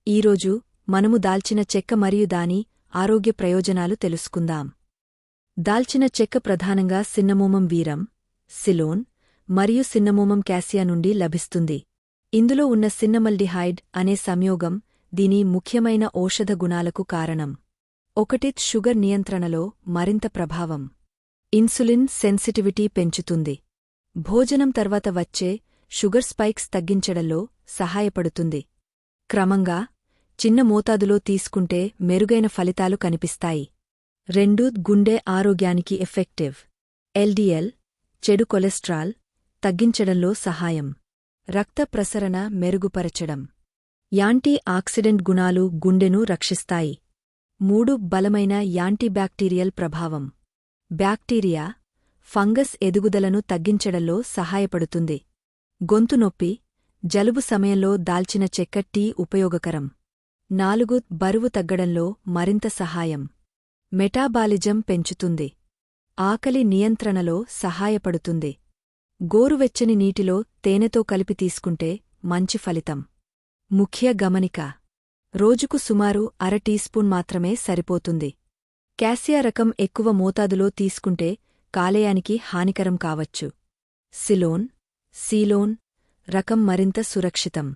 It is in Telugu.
ఈరోజు మనము దాల్చిన చెక్క మరియు దాని ఆరోగ్య ప్రయోజనాలు తెలుసుకుందాం. దాల్చిన చెక్క ప్రధానంగా సిన్నమోమం వీరం, సిలోన్ మరియు సిన్నమోమం క్యాసియా నుండి లభిస్తుంది. ఇందులో ఉన్న సిన్నమల్డిహైడ్ అనే సంయోగం దీని ముఖ్యమైన ఔషధ గుణాలకు కారణం. 1 షుగర్ నియంత్రణలో మరింత ప్రభావం. ఇన్సులిన్ సెన్సిటివిటీ పెంచుతుంది. భోజనం తర్వాత వచ్చే షుగర్ స్పైక్స్ తగ్గించడంలో సహాయపడుతుంది. క్రమంగా చిన్న మోతాదులో తీసుకుంటే మెరుగైన ఫలితాలు కనిపిస్తాయి. 2 గుండె ఆరోగ్యానికి ఎఫెక్టివ్. ఎల్డిఎల్ చెడు కొలెస్ట్రాల్ తగ్గించడంలో సహాయం. రక్త ప్రసరణ మెరుగుపరచడం. యాంటీ ఆక్సిడెంట్ గుణాలు గుండెను రక్షిస్తాయి. 3 బలమైన యాంటీబ్యాక్టీరియల్ ప్రభావం. బ్యాక్టీరియా, ఫంగస్ ఎదుగుదలను తగ్గించడంలో సహాయపడుతుంది. గొంతు నొప్పి, జలుబు సమయంలో దాల్చిన చెక్క టీ ఉపయోగకరం. 4 బరువు తగ్గడంలో మరింత సహాయం. మెటాబాలిజం పెంచుతుంది. ఆకలి నియంత్రణలో సహాయపడుతుంది. గోరువెచ్చని నీటిలో తేనెతో కలిపి తీసుకుంటే మంచి ఫలితం. ముఖ్య గమనిక: రోజుకు సుమారు అర టీస్పూన్ మాత్రమే సరిపోతుంది. క్యాసియా రకం ఎక్కువ మోతాదులో తీసుకుంటే కాలేయానికి హానికరం కావచ్చు. సిలోన్, సీలోన్ రకం మరింత సురక్షితం.